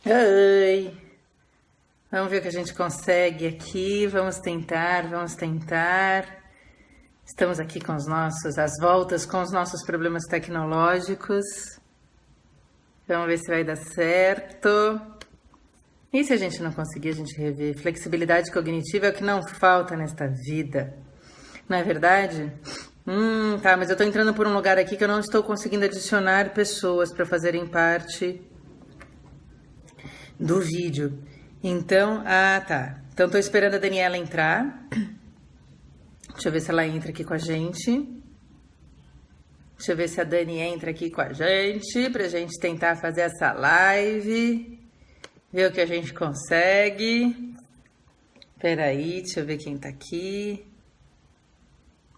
Oi, vamos ver o que a gente consegue aqui. Vamos tentar, vamos tentar. Estamos aqui com as voltas com os nossos problemas tecnológicos. Vamos ver se vai dar certo. E se a gente não conseguir, a gente revê. Flexibilidade cognitiva é o que não falta nesta vida. Não é verdade? Tá, mas eu tô entrando por um lugar aqui que eu não estou conseguindo adicionar pessoas para fazerem parte do vídeo. Então, tá. Então, tô esperando a Daniela entrar. Deixa eu ver se ela entra aqui com a gente. Deixa eu ver se a Dani entra aqui com a gente, pra gente tentar fazer essa live. Ver o que a gente consegue. Peraí, deixa eu ver quem tá aqui.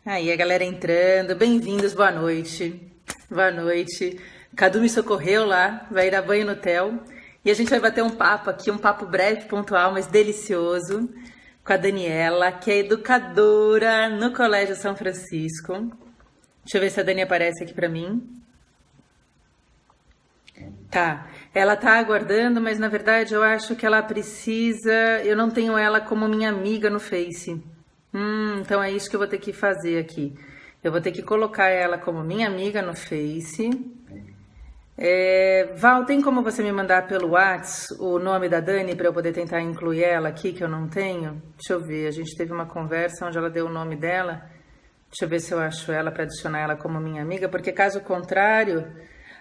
Aí, a galera entrando. Bem-vindos, boa noite. Boa noite. Cadu me socorreu lá, vai dar banho no Theo. E a gente vai bater um papo aqui, um papo breve, pontual, mas delicioso, com a Daniela, que é educadora no Colégio São Francisco. Deixa eu ver se a Dani aparece aqui pra mim. Tá, ela tá aguardando, mas na verdade eu acho que ela precisa... Eu não tenho ela como minha amiga no Face. Então é isso que eu vou ter que fazer aqui. Eu vou ter que colocar ela como minha amiga no Face. Val, tem como você me mandar pelo WhatsApp o nome da Dani para eu poder tentar incluir ela aqui, que eu não tenho? Deixa eu ver, a gente teve uma conversa onde ela deu o nome dela. Deixa eu ver se eu acho ela para adicionar ela como minha amiga, porque caso contrário,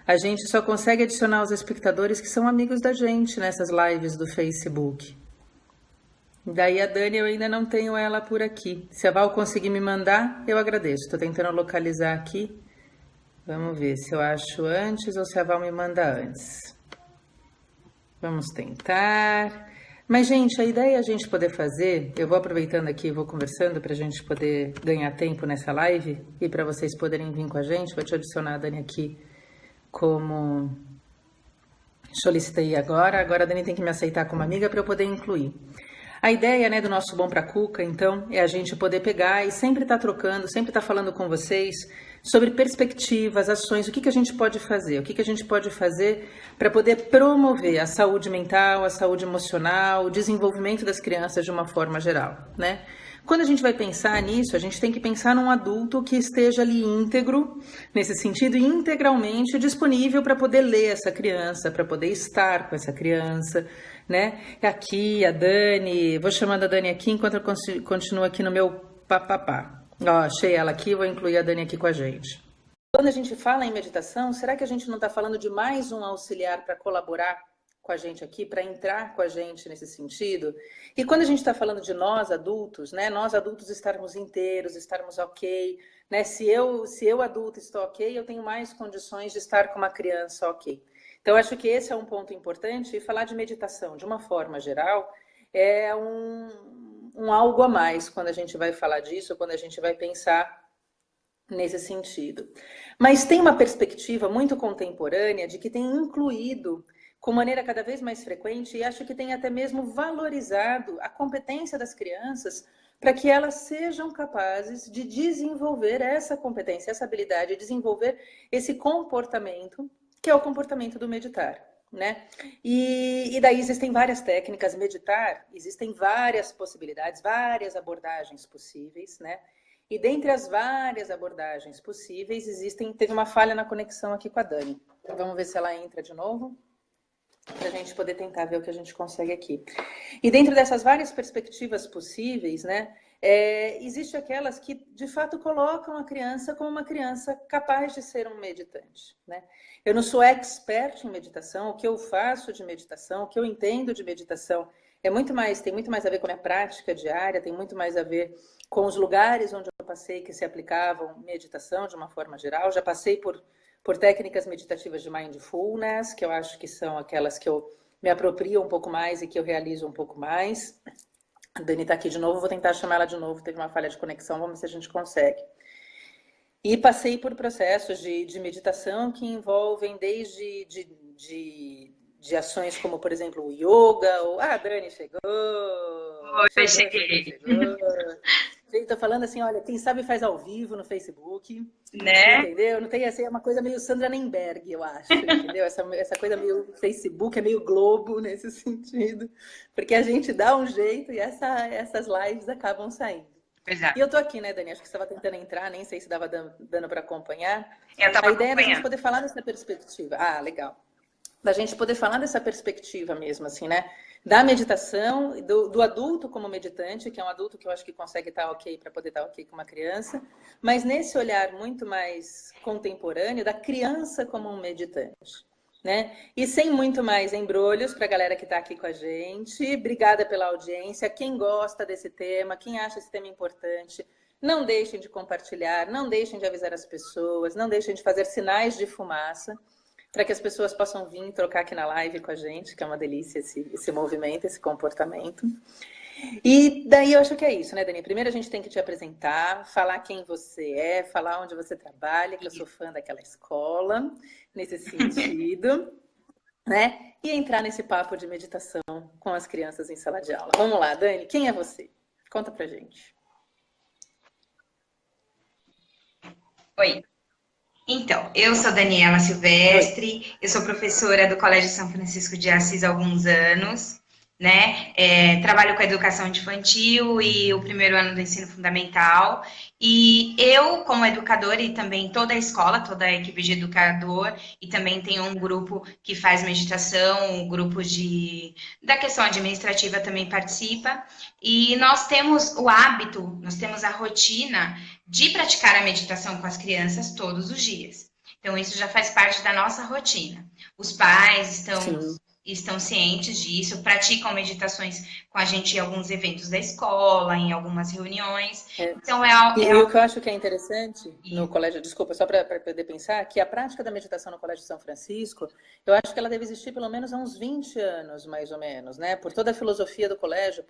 a gente só consegue adicionar os espectadores que são amigos da gente nessas lives do Facebook. Daí a Dani eu ainda não tenho ela por aqui. Se a Val conseguir me mandar, eu agradeço. Estou tentando localizar aqui. Vamos ver se eu acho antes ou se a Val me manda antes. Vamos tentar. Mas, gente, a ideia é a gente poder fazer... Eu vou aproveitando aqui, vou conversando para a gente poder ganhar tempo nessa live e para vocês poderem vir com a gente. Vou te adicionar a Dani aqui como solicitei agora. Agora a Dani tem que me aceitar como amiga para eu poder incluir. A ideia, né, do nosso Bom Pra Cuca, então, é a gente poder pegar e sempre estar trocando, sempre estar falando com vocês sobre perspectivas, ações, o que a gente pode fazer, o que a gente pode fazer para poder promover a saúde mental, a saúde emocional, o desenvolvimento das crianças de uma forma geral, né? Quando a gente vai pensar nisso, a gente tem que pensar num adulto que esteja ali íntegro, nesse sentido, integralmente disponível para poder ler essa criança, para poder estar com essa criança, né? Aqui, a Dani, vou chamando a Dani aqui enquanto eu continuo aqui no meu papapá. Ó, achei ela aqui, vou incluir a Dani aqui com a gente. Quando a gente fala em meditação, será que a gente não está falando de mais um auxiliar para colaborar com a gente aqui, para entrar com a gente nesse sentido? E quando a gente está falando de nós adultos, né? Nós adultos estarmos inteiros, estarmos ok, né? Se eu adulto estou ok, eu tenho mais condições de estar com uma criança ok. Então, acho que esse é um ponto importante, e falar de meditação, de uma forma geral, é um algo a mais quando a gente vai falar disso, quando a gente vai pensar nesse sentido. Mas tem uma perspectiva muito contemporânea de que tem incluído, com maneira cada vez mais frequente, e acho que tem até mesmo valorizado a competência das crianças para que elas sejam capazes de desenvolver essa competência, essa habilidade, de desenvolver esse comportamento, que é o comportamento do meditar, né? E daí existem várias técnicas. Meditar, existem várias possibilidades, várias abordagens possíveis, né? E dentre as várias abordagens possíveis, teve uma falha na conexão aqui com a Dani. Vamos ver se ela entra de novo, para a gente poder tentar ver o que a gente consegue aqui. E dentro dessas várias perspectivas possíveis, né? Existe aquelas que, de fato, colocam a criança como uma criança capaz de ser um meditante, né? Eu não sou expert em meditação, o que eu faço de meditação, o que eu entendo de meditação tem muito mais a ver com a minha prática diária, tem muito mais a ver com os lugares onde eu passei que se aplicavam meditação de uma forma geral. Já passei por técnicas meditativas de mindfulness, que eu acho que são aquelas que eu me aproprio um pouco mais e que eu realizo um pouco mais. A Dani está aqui de novo, vou tentar chamar ela de novo, teve uma falha de conexão, vamos ver se a gente consegue. E passei por processos de meditação que envolvem desde de ações como, por exemplo, o yoga, ou... Ah, a Dani chegou! Oi, cheguei. Chegou! Gente, tô falando assim, olha, quem sabe faz ao vivo no Facebook, né? entendeu? Não tem assim, é uma coisa meio Sandra Nemberg, eu acho, entendeu? Essa coisa meio Facebook, é meio Globo nesse sentido, porque a gente dá um jeito e essas lives acabam saindo. Pois é. E eu tô aqui, né, Dani? Acho que você estava tentando entrar, nem sei se dava dando para acompanhar. Eu tava A ideia é da gente acompanhando. poder falar dessa perspectiva. Ah, legal. Da gente poder falar dessa perspectiva mesmo, assim, né? Da meditação, do adulto como meditante, que é um adulto que eu acho que consegue estar ok para poder estar ok com uma criança, mas nesse olhar muito mais contemporâneo da criança como um meditante, né? E sem muito mais embrolhos para a galera que está aqui com a gente. Obrigada pela audiência. Quem gosta desse tema, quem acha esse tema importante, não deixem de compartilhar, não deixem de avisar as pessoas, não deixem de fazer sinais de fumaça para que as pessoas possam vir trocar aqui na live com a gente, que é uma delícia esse movimento, esse comportamento. E daí eu acho que é isso, né, Dani? Primeiro a gente tem que te apresentar, falar quem você é, falar onde você trabalha, que eu sou fã daquela escola, nesse sentido, né? E entrar nesse papo de meditação com as crianças em sala de aula. Vamos lá, Dani, quem é você? Conta pra gente. Oi. Então, eu sou Daniela Oi. Silvestre, eu sou professora do Colégio São Francisco de Assis há alguns anos, né? Trabalho com a educação infantil e o primeiro ano do ensino fundamental. E eu, como educadora, e também toda a escola, toda a equipe de educador, e também tem um grupo que faz meditação, o grupo da questão administrativa também participa. E nós temos o hábito, nós temos a rotina de praticar a meditação com as crianças todos os dias. Então, isso já faz parte da nossa rotina. Os pais Sim. estão cientes disso, praticam meditações com a gente em alguns eventos da escola, em algumas reuniões. É. Então, E o que eu acho que é interessante no isso. colégio, desculpa, só para poder pensar, que a prática da meditação no Colégio São Francisco, eu acho que ela deve existir pelo menos há uns 20 anos, mais ou menos, né? Por toda a filosofia do colégio,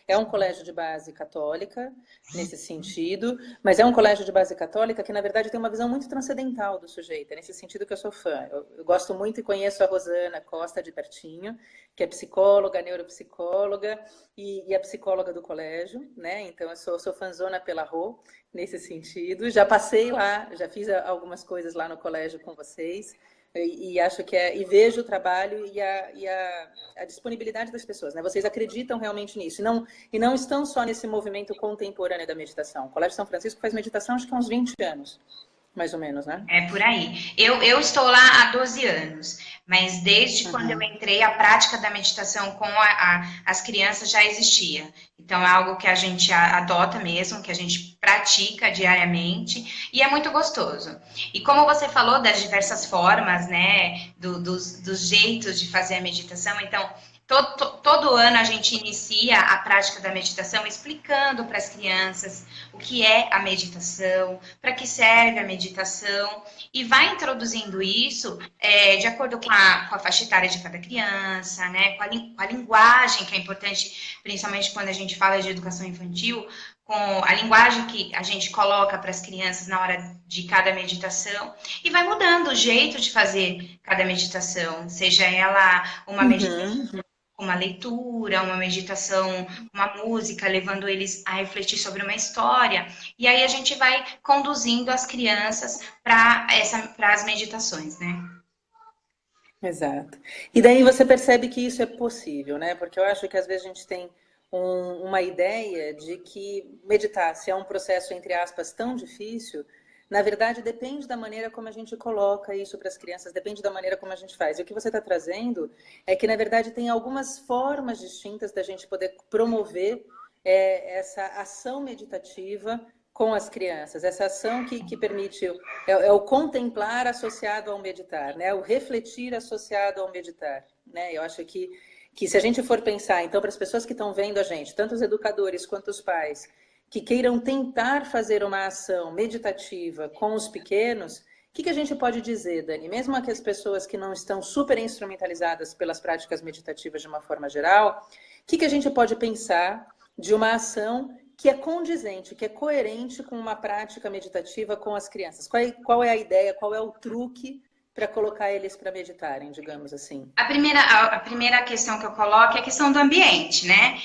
é um colégio de base católica, nesse sentido, mas é um colégio de base católica que, na verdade, tem uma visão muito transcendental do sujeito, é nesse sentido que eu sou fã. Eu gosto muito e conheço a Rosana Costa de pertinho, que é psicóloga, neuropsicóloga e a psicóloga do colégio, né? Então, eu sou fãzona pela Rô, nesse sentido. Já passei lá, já fiz algumas coisas lá no colégio com vocês e acho que e vejo o trabalho a disponibilidade das pessoas, né? Vocês acreditam realmente nisso e não estão só nesse movimento contemporâneo da meditação. O Colégio São Francisco faz meditação acho que há uns 20 anos, mais ou menos, né? É por aí. Eu estou lá há 12 anos, mas desde quando eu Uhum. entrei, a prática da meditação com as crianças já existia. Então, é algo que a gente adota mesmo, que a gente pratica diariamente, e é muito gostoso. E como você falou das diversas formas, né, dos jeitos de fazer a meditação, então, todo ano a gente inicia a prática da meditação explicando para as crianças o que é a meditação, para que serve a meditação, e vai introduzindo isso de acordo com a faixa etária de cada criança, né? Com a linguagem, que é importante, principalmente quando a gente fala de educação infantil, com a linguagem que a gente coloca para as crianças na hora de cada meditação, e vai mudando o jeito de fazer cada meditação, seja ela uma meditação, Uhum. uma leitura, uma meditação, uma música, levando eles a refletir sobre uma história. E aí a gente vai conduzindo as crianças para as meditações, né? Exato. E daí você percebe que isso é possível, né? Porque eu acho que às vezes a gente tem uma ideia de que meditar, se é um processo, entre aspas, tão difícil, na verdade depende da maneira como a gente coloca isso para as crianças, depende da maneira como a gente faz. E o que você está trazendo é que, na verdade, tem algumas formas distintas da gente poder promover essa ação meditativa com as crianças, essa ação que permite o contemplar associado ao meditar, né? O refletir associado ao meditar, né? Eu acho que se a gente for pensar, então, para as pessoas que estão vendo a gente, tanto os educadores quanto os pais, que queiram tentar fazer uma ação meditativa com os pequenos, o que a gente pode dizer, Dani? Mesmo aquelas pessoas que não estão super instrumentalizadas pelas práticas meditativas de uma forma geral, o que a gente pode pensar de uma ação que é condizente, que é coerente com uma prática meditativa com as crianças? Qual é a ideia, qual é o truque para colocar eles para meditarem, digamos assim? A primeira questão que eu coloco é a questão do ambiente, né?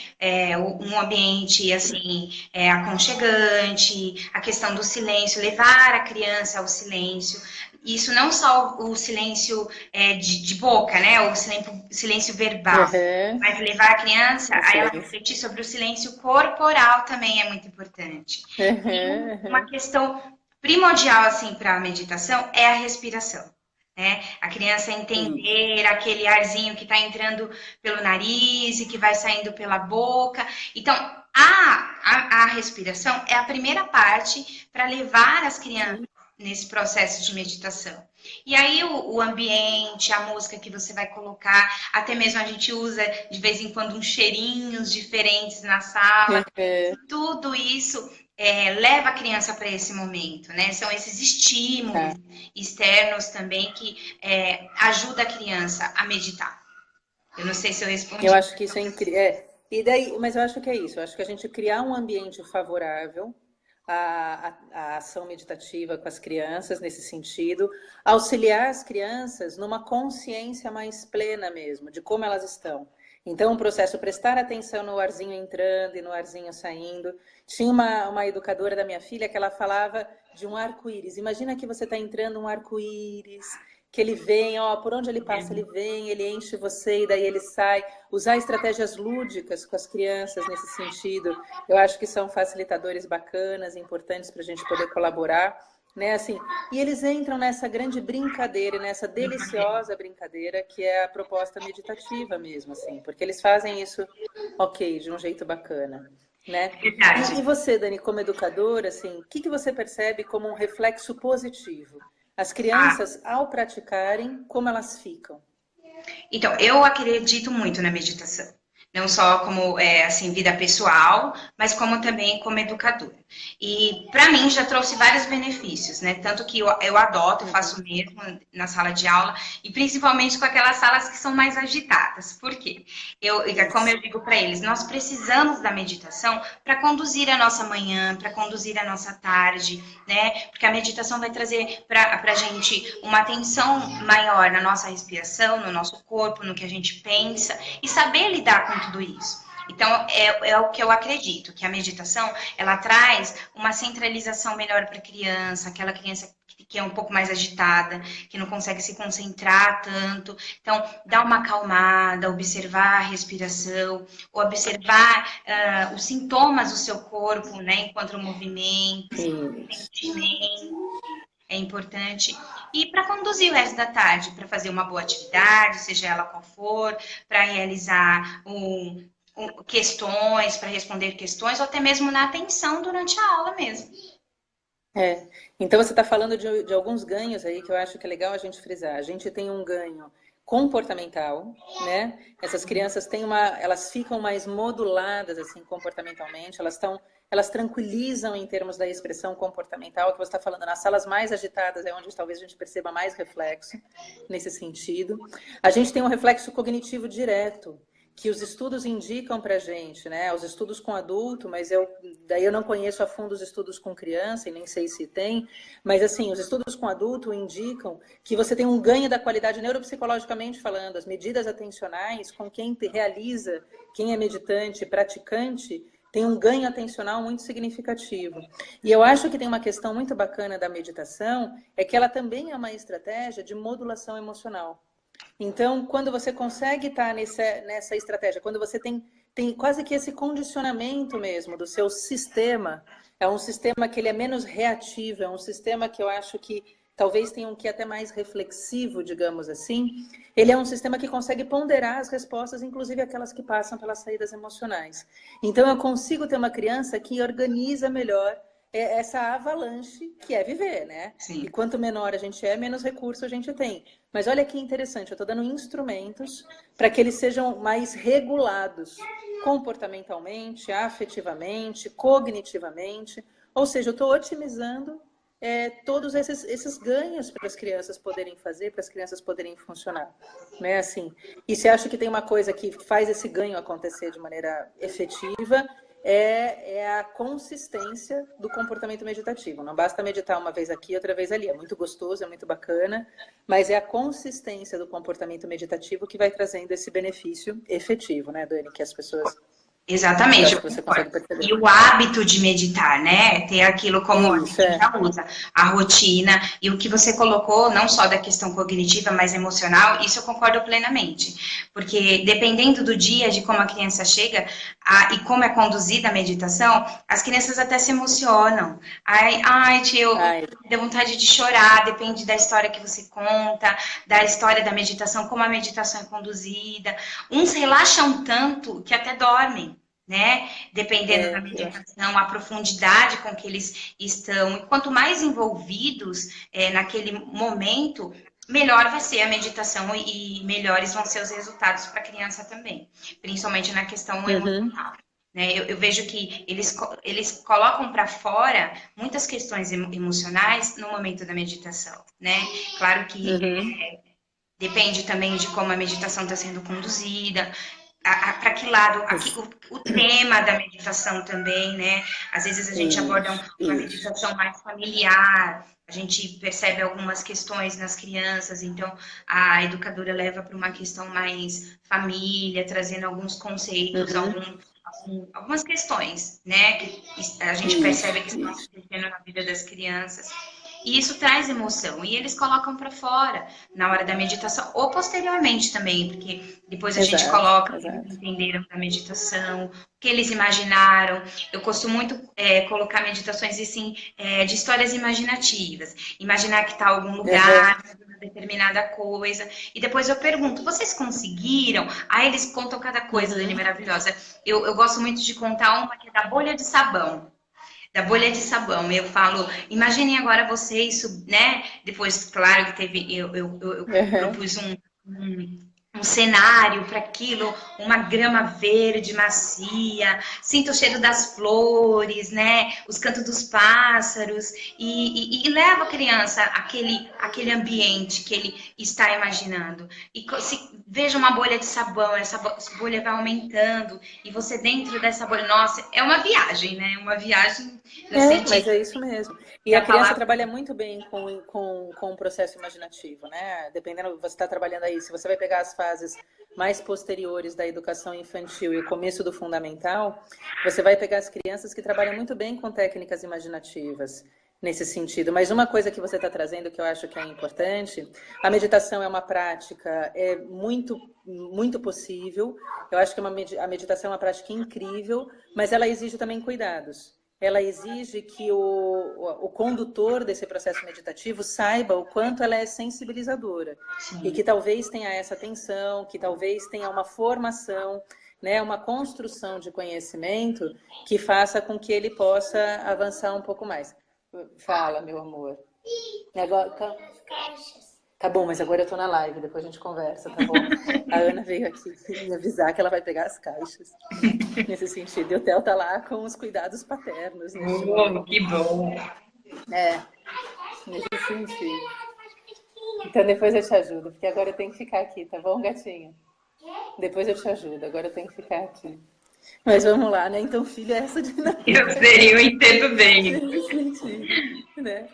Um ambiente, assim, aconchegante, a questão do silêncio, levar a criança ao silêncio. Isso não só o silêncio de boca, né? O silêncio verbal, Uhum. mas levar a criança O a ela silêncio. refletir sobre o silêncio corporal também é muito importante. E Uhum, uma uhum. questão primordial, assim, para a meditação é a respiração. Né? A criança Isso. entender aquele arzinho que está entrando pelo nariz e que vai saindo pela boca. Então, a respiração é a primeira parte para levar as crianças Sim. nesse processo de meditação. E aí o ambiente, a música que você vai colocar, até mesmo a gente usa de vez em quando uns cheirinhos diferentes na sala. Uhum. Tudo isso leva a criança para esse momento, né? São esses estímulos Tá. externos também que ajudam a criança a meditar. Eu não sei se eu Eu respondi. acho que isso é incrível. E daí, mas eu acho que é isso. Eu acho que a gente criar um ambiente favorável à ação meditativa com as crianças nesse sentido, auxiliar as crianças numa consciência mais plena mesmo, de como elas estão. Então, o processo prestar atenção no arzinho entrando e no arzinho saindo. Tinha uma educadora da minha filha que ela falava de um arco-íris. Imagina que você está entrando um arco-íris, que ele vem, ó, por onde ele passa, ele vem, ele enche você e daí ele sai. Usar estratégias lúdicas com as crianças nesse sentido, eu acho que são facilitadores bacanas, importantes para a gente poder colaborar, né? Assim, e eles entram nessa grande brincadeira, nessa deliciosa brincadeira que é a proposta meditativa mesmo, assim, porque eles fazem isso, ok, de um jeito bacana, né? E Verdade. você, Dani, como educadora, assim, o que você percebe como um reflexo positivo? As Ah, crianças, ao praticarem, como elas ficam? então, eu acredito muito na meditação. Não só como assim vida pessoal, mas como também como educadora. E para mim já trouxe vários benefícios, né? Tanto que eu adoto, faço Uhum. mesmo na sala de aula e principalmente com aquelas salas que são mais agitadas. Por quê? Como Isso. eu digo para eles, nós precisamos da meditação para conduzir a nossa manhã, para conduzir a nossa tarde, né? Porque a meditação vai trazer para a gente uma atenção maior na nossa respiração, no nosso corpo, no que a gente pensa e saber lidar com tudo isso. Então, é o que eu acredito, que a meditação, ela traz uma centralização melhor para a criança, aquela criança que é um pouco mais agitada, que não consegue se concentrar tanto. Então, dá uma acalmada, observar a respiração, observar os sintomas do seu corpo, né, enquanto o movimento, Isso. sentimento é importante. E para conduzir o resto da tarde, para fazer uma boa atividade, seja ela qual for, para realizar questões, para responder questões, ou até mesmo na atenção durante a aula mesmo. É. Então você está falando de alguns ganhos aí que eu acho que é legal a gente frisar. A gente tem um ganho comportamental, né? Essas crianças têm elas ficam mais moduladas assim comportamentalmente, elas tranquilizam em termos da expressão comportamental, que você está falando, nas salas mais agitadas é onde talvez a gente perceba mais reflexo nesse sentido. A gente tem um reflexo cognitivo direto, que os estudos indicam para a gente, né? Os estudos com adulto, mas daí eu não conheço a fundo os estudos com criança e nem sei se tem, mas assim, os estudos com adulto indicam que você tem um ganho da qualidade neuropsicologicamente falando, as medidas atencionais com quem realiza, quem é meditante, praticante, tem um ganho atencional muito significativo. E eu acho que tem uma questão muito bacana da meditação, é que ela também é uma estratégia de modulação emocional. Então, quando você consegue estar nessa estratégia, quando você tem quase que esse condicionamento mesmo do seu sistema, é um sistema que ele é menos reativo, é um sistema que eu acho que talvez tenha um que até mais reflexivo, digamos assim. Ele é um sistema que consegue ponderar as respostas, inclusive aquelas que passam pelas saídas emocionais. Então, eu consigo ter uma criança que organiza melhor essa avalanche que é viver, né? E Sim. quanto menor a gente é, menos recurso a gente tem. Mas olha que interessante, eu estou dando instrumentos para que eles sejam mais regulados comportamentalmente, afetivamente, cognitivamente. Ou seja, eu estou otimizando todos esses ganhos para as crianças poderem fazer, para as crianças poderem funcionar. Né? Assim, e você acha que tem uma coisa que faz esse ganho acontecer de maneira efetiva? é a consistência do comportamento meditativo. Não basta meditar uma vez aqui, outra vez ali. É muito gostoso, é muito bacana, mas é a consistência do comportamento meditativo que vai trazendo esse benefício efetivo, né, Dani? Que as pessoas... Exatamente. E o hábito de meditar, né? Ter aquilo como a gente já usa, a rotina, e o que você colocou, não só da questão cognitiva, mas emocional, isso eu concordo plenamente. Porque dependendo do dia, de como a criança chega e como é conduzida a meditação, as crianças até se emocionam. Ai, tio, deu vontade de chorar, depende da história que você conta, da história da meditação, como a meditação é conduzida. Uns relaxam tanto que até dormem, né? Dependendo da meditação, a profundidade com que eles estão. E quanto mais envolvidos naquele momento, melhor vai ser a meditação e melhores vão ser os resultados para a criança também. Principalmente na questão emocional. Né? Eu vejo que eles colocam para fora muitas questões emocionais no momento da meditação, né? Claro que depende também de como a meditação está sendo conduzida, para que lado, o tema da meditação também, né? Às vezes a gente aborda uma meditação mais familiar, a gente percebe algumas questões nas crianças, então a educadora leva para uma questão mais família, trazendo alguns conceitos, algumas questões, né? Que a gente percebe que estão acontecendo na vida das crianças. E isso traz emoção. E eles colocam para fora na hora da meditação, ou posteriormente também, porque depois a gente coloca o que eles entenderam da meditação, o que eles imaginaram. Eu gosto muito colocar meditações assim, de histórias imaginativas. Imaginar que está em algum lugar, uma determinada coisa. E depois eu pergunto, vocês conseguiram? Aí eles contam cada coisa dele maravilhosa. Eu gosto muito de contar uma que é da bolha de sabão. Da bolha de sabão, eu falo, imaginem agora vocês, né? Depois, claro que teve, eu propus um cenário para aquilo, uma grama verde macia, sinta o cheiro das flores, né? Os cantos dos pássaros e leva a criança àquele ambiente que ele está imaginando. E veja uma bolha de sabão, essa bolha vai aumentando e você dentro dessa bolha, nossa, é uma viagem, né? Uma viagem. Mas é isso mesmo. E a criança trabalha muito bem com o processo imaginativo, né? Dependendo do que você está trabalhando aí, se você vai pegar as fases mais posteriores da educação infantil e o começo do fundamental, você vai pegar as crianças que trabalham muito bem com técnicas imaginativas nesse sentido. Mas uma coisa que você está trazendo que eu acho que é importante, a meditação é uma prática muito, muito possível. Eu acho que a meditação é uma prática incrível, mas ela exige também cuidados. Ela exige que o condutor desse processo meditativo saiba o quanto ela é sensibilizadora. Sim. E que talvez tenha essa atenção, que talvez tenha uma formação, né, uma construção de conhecimento que faça com que ele possa avançar um pouco mais. Fala, meu amor. Agora, tá bom, mas agora eu tô na live, depois a gente conversa, tá bom? A Ana veio aqui me avisar que ela vai pegar as caixas. Nesse sentido. E o Theo tá lá com os cuidados paternos. Que bom! Nesse sentido. Então depois eu te ajudo, porque agora eu tenho que ficar aqui, tá bom, gatinho? Depois eu te ajudo, agora eu tenho que ficar aqui. Mas vamos lá, né? Então, filho, é essa dinâmica. Eu entendo bem. Nesse sentido, né?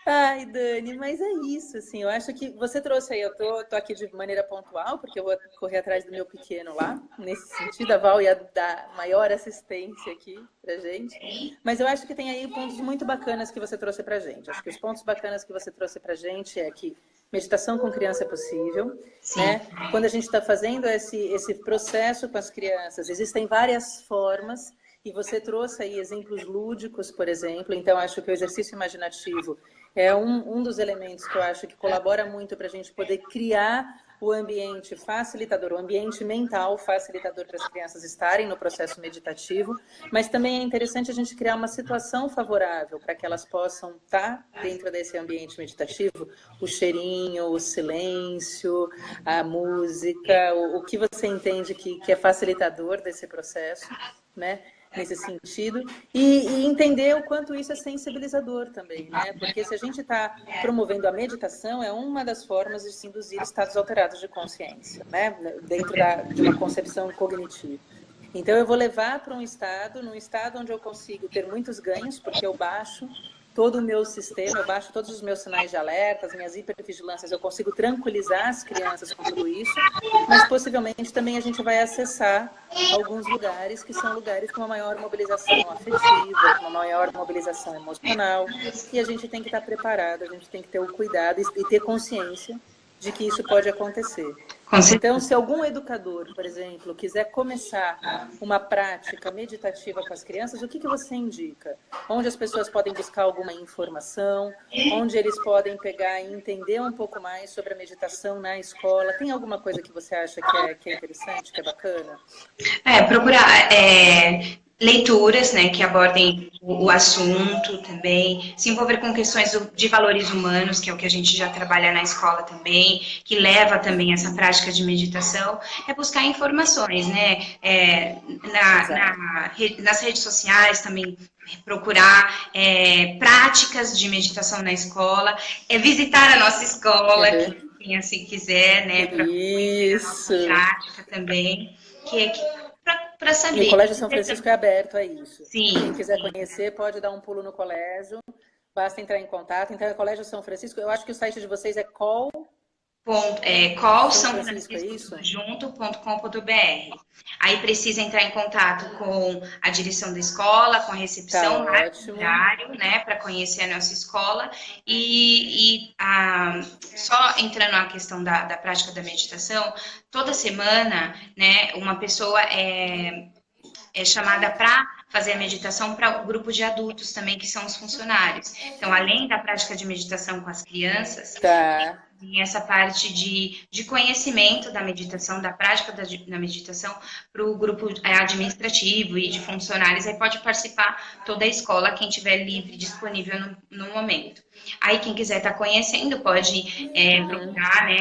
Ai, Dani, mas é isso, assim, eu acho que você trouxe aí, eu tô aqui de maneira pontual, porque eu vou correr atrás do meu pequeno lá, nesse sentido, a Val ia dar maior assistência aqui pra gente, mas eu acho que tem aí pontos muito bacanas que você trouxe pra gente. Acho que os pontos bacanas que você trouxe pra gente é que meditação com criança é possível, né? Quando a gente está fazendo esse processo com as crianças, existem várias formas, e você trouxe aí exemplos lúdicos, por exemplo, então acho que o exercício imaginativo é um dos elementos que eu acho que colabora muito para a gente poder criar o ambiente facilitador, o ambiente mental facilitador para as crianças estarem no processo meditativo, mas também é interessante a gente criar uma situação favorável para que elas possam estar dentro desse ambiente meditativo, o cheirinho, o silêncio, a música, o que você entende que é facilitador desse processo, né? Nesse sentido, e entender o quanto isso é sensibilizador também, né? Porque se a gente está promovendo a meditação, é uma das formas de se induzir estados alterados de consciência, né? Dentro de uma concepção cognitiva. Então, eu vou levar para num estado onde eu consigo ter muitos ganhos, porque eu baixo todo o meu sistema, eu baixo todos os meus sinais de alerta, as minhas hipervigilâncias, eu consigo tranquilizar as crianças com tudo isso, mas possivelmente também a gente vai acessar alguns lugares que são lugares com uma maior mobilização afetiva, com uma maior mobilização emocional, e a gente tem que estar preparado, a gente tem que ter o cuidado e ter consciência de que isso pode acontecer. Então, se algum educador, por exemplo, quiser começar uma prática meditativa com as crianças, o que você indica? Onde as pessoas podem buscar alguma informação, onde eles podem pegar e entender um pouco mais sobre a meditação na escola? Tem alguma coisa que você acha que é interessante, que é bacana? Procurar leituras, né, que abordem o assunto também, se envolver com questões de valores humanos, que é o que a gente já trabalha na escola também, que leva também essa prática de meditação, é buscar informações, né, nas redes sociais também, procurar práticas de meditação na escola, visitar a nossa escola, quem assim quiser, né, para conhecer a nossa prática também, para saber. E o Colégio São Francisco é aberto a isso. Sim. Quem quiser conhecer pode dar um pulo no colégio, basta entrar em contato. Então, é o Colégio São Francisco, eu acho que o site de vocês é colsãofranciscojunto.com.br. Aí precisa entrar em contato com a direção da escola, com a recepção, horário, né, para conhecer a nossa escola. Só entrando na questão da prática da meditação, toda semana, né, uma pessoa é chamada para fazer a meditação para o grupo de adultos também, que são os funcionários. Então, além da prática de meditação com as crianças, tem essa parte de conhecimento da meditação, da prática da meditação para o grupo administrativo e de funcionários. Aí pode participar toda a escola, quem tiver livre, disponível no momento. Aí, quem quiser estar conhecendo, pode procurar, né,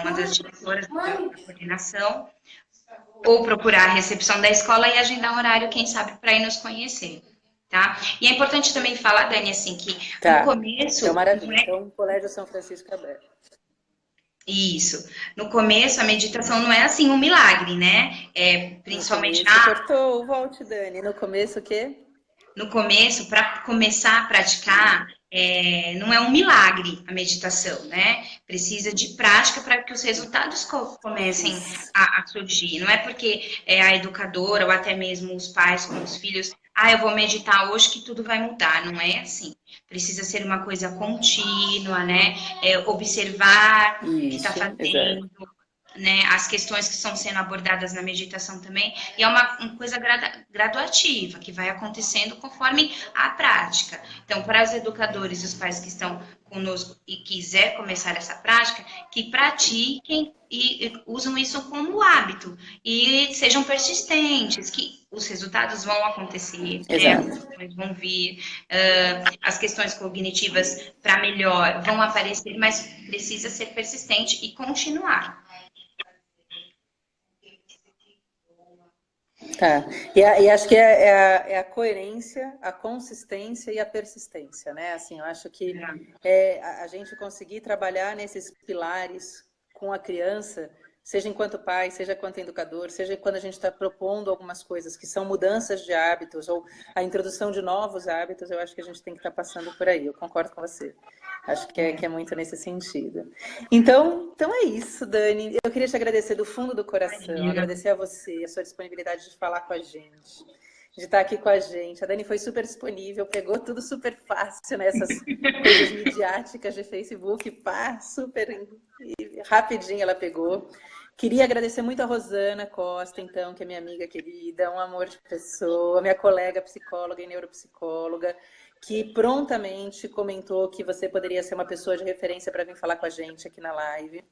uma das diretoras da coordenação, ou procurar a recepção da escola e agendar um horário, quem sabe, para ir nos conhecer, tá? E é importante também falar, Dani, assim, que no começo... Então, maravilha. Então, o Colégio São Francisco é aberto. Isso. No começo, a meditação não é, assim, um milagre, né? Principalmente... Cortou, volte, Dani. No começo, o quê? No começo, para começar a praticar, não é um milagre a meditação, né? Precisa de prática para que os resultados comecem a surgir. Não é porque a educadora ou até mesmo os pais com os filhos, eu vou meditar hoje que tudo vai mudar. Não é assim. Precisa ser uma coisa contínua, né? Observar o que está fazendo. Né, as questões que estão sendo abordadas na meditação também, e é uma coisa graduativa, que vai acontecendo conforme a prática. Então, para os educadores e os pais que estão conosco e quiser começar essa prática, que pratiquem e usam isso como hábito, e sejam persistentes, que os resultados vão acontecer, né, as questões vão vir, as questões cognitivas para melhor vão aparecer, mas precisa ser persistente e continuar. E acho que é a coerência, a consistência e a persistência, né? Assim, eu acho que a gente conseguir trabalhar nesses pilares com a criança, seja enquanto pai, seja enquanto educador, seja quando a gente está propondo algumas coisas que são mudanças de hábitos ou a introdução de novos hábitos, eu acho que a gente tem que estar passando por aí. Eu concordo com você. Acho que é muito nesse sentido. Então é isso, Dani. Eu queria te agradecer do fundo do coração, agradecer a você, a sua disponibilidade de falar com a gente, de estar aqui com a gente. A Dani foi super disponível, pegou tudo super fácil nessas coisas midiáticas de Facebook, super rapidinho ela pegou. Queria agradecer muito a Rosana Costa, então, que é minha amiga querida, um amor de pessoa, minha colega psicóloga e neuropsicóloga, que prontamente comentou que você poderia ser uma pessoa de referência para vir falar com a gente aqui na live.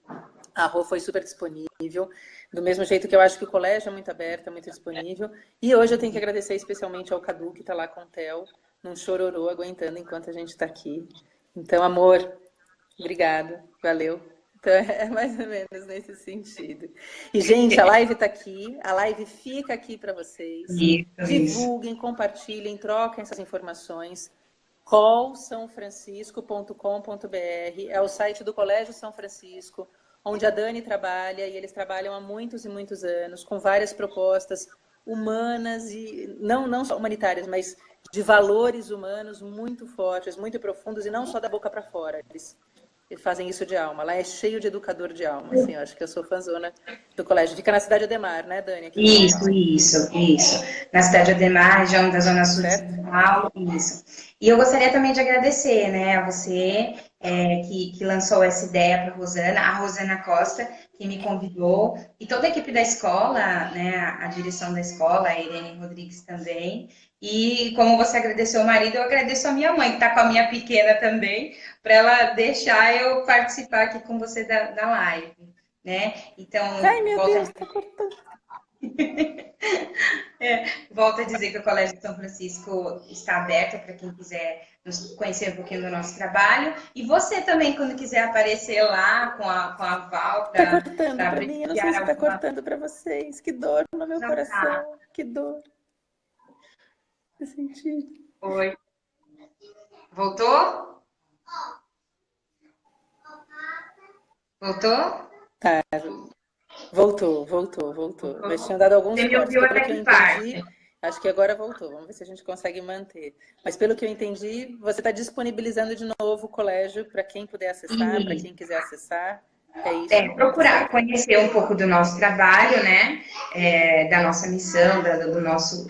A Rô foi super disponível, do mesmo jeito que eu acho que o colégio é muito aberto, é muito disponível. E hoje eu tenho que agradecer especialmente ao Cadu, que está lá com o Theo, num chororô, aguentando enquanto a gente está aqui. Então, amor, obrigada, valeu. Então, é mais ou menos nesse sentido. E, gente, a live está aqui, a live fica aqui para vocês. Divulguem, compartilhem, troquem essas informações. colsãofrancisco.com.br é o site do Colégio São Francisco, onde a Dani trabalha, e eles trabalham há muitos e muitos anos, com várias propostas humanas, e não só humanitárias, mas de valores humanos muito fortes, muito profundos, e não só da boca para fora. Eles fazem isso de alma. Lá é cheio de educador de alma, assim, eu acho que eu sou fãzona do colégio. Fica na cidade de Ademar, né, Dani? Aqui em São Paulo. Isso. Na cidade de Ademar, região da Zona Sul de Certo? São Paulo, isso. E eu gostaria também de agradecer, né, a você que lançou essa ideia para a Rosana Costa, que me convidou, e toda a equipe da escola, né, a direção da escola, a Irene Rodrigues também. E como você agradeceu o marido, eu agradeço a minha mãe, que está com a minha pequena também, para ela deixar eu participar aqui com você da live, né? Então, Ai, meu Deus, tá cortando. Volto a dizer que o Colégio São Francisco está aberto para quem quiser conhecer um pouquinho do nosso trabalho. E você também, quando quiser aparecer lá com a Val Tá para cortando para mim, eu não sei se tá cortando para vocês. Que dor no meu coração, que dor. Eu senti. Oi. Voltou? Voltou? Tá, voltou. Mas tinham dado alguns Você me cortes, ouviu que pelo até que eu que entendi, parte? acho que agora voltou. Vamos ver se a gente consegue manter. Mas pelo que eu entendi, você está disponibilizando de novo o colégio para quem puder acessar, para quem quiser acessar. É isso? Procurar conhecer um pouco do nosso trabalho, né? Da nossa missão, do nosso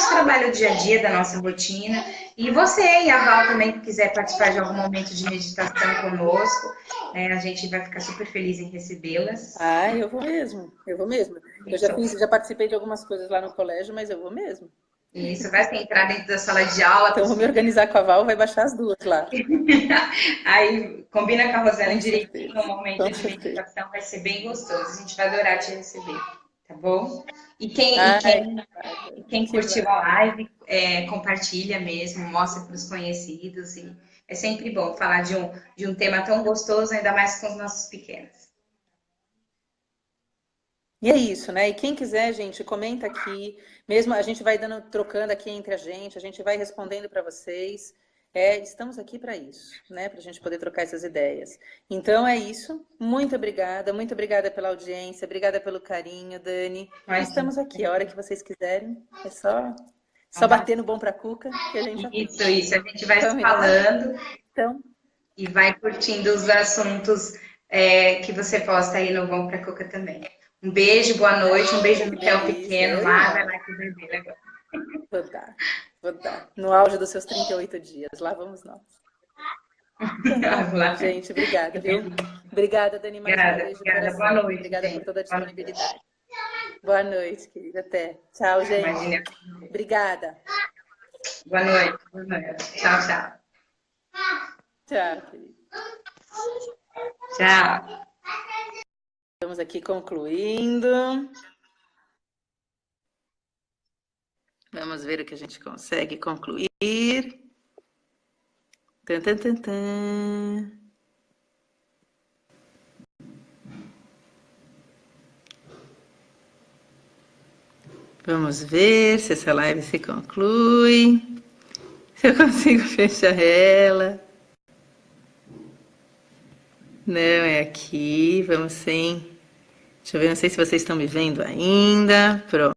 trabalho dia a dia, da nossa rotina. E você e a Val também, que quiser participar de algum momento de meditação conosco, né? A gente vai ficar super feliz em recebê-las. Ah, eu vou mesmo. Eu já participei de algumas coisas lá no colégio, mas eu vou mesmo. Isso, vai ser entrar dentro da sala de aula. Então, vou me organizar com a Val, vai baixar as duas lá. Aí, combina com a Rosana Com direitinho certeza. no momento Com de certeza. meditação, vai ser bem gostoso. A gente vai adorar te receber, tá bom? E Ai, quem que curtiu a vai. live, compartilha mesmo, mostra para os conhecidos. E é sempre bom falar de um tema tão gostoso, ainda mais com os nossos pequenos. E é isso, né? E quem quiser, gente, comenta aqui. Mesmo a gente vai trocando aqui entre a gente vai respondendo para vocês. Estamos aqui para isso, né? Para a gente poder trocar essas ideias. Então é isso. Muito obrigada pela audiência, obrigada pelo carinho, Dani. Estamos aqui, a hora que vocês quiserem. É só bater no bom para Cuca que a gente atende. Isso. A gente vai se falando então, e vai curtindo os assuntos que você posta aí no Bom pra Cuca também. Um beijo, boa noite, um beijo no Theo pequeno lá, vai lá que vai ver agora. Vou dar. No auge dos seus 38 dias. Lá vamos nós. Então, tá bom, gente. Obrigada, viu? Obrigada, Dani, mais uma vez de coração. Boa noite. Obrigada por toda a disponibilidade. Boa noite, querida. Até. Tchau, gente. Imagina. Obrigada. Boa noite. Tchau. Tchau, querida. Tchau. Estamos aqui concluindo. Vamos ver o que a gente consegue concluir. Tan, tan, tan, tan. Vamos ver se essa live se conclui. Se eu consigo fechar ela. Não, é aqui. Vamos sim. Deixa eu ver, não sei se vocês estão me vendo ainda. Pronto.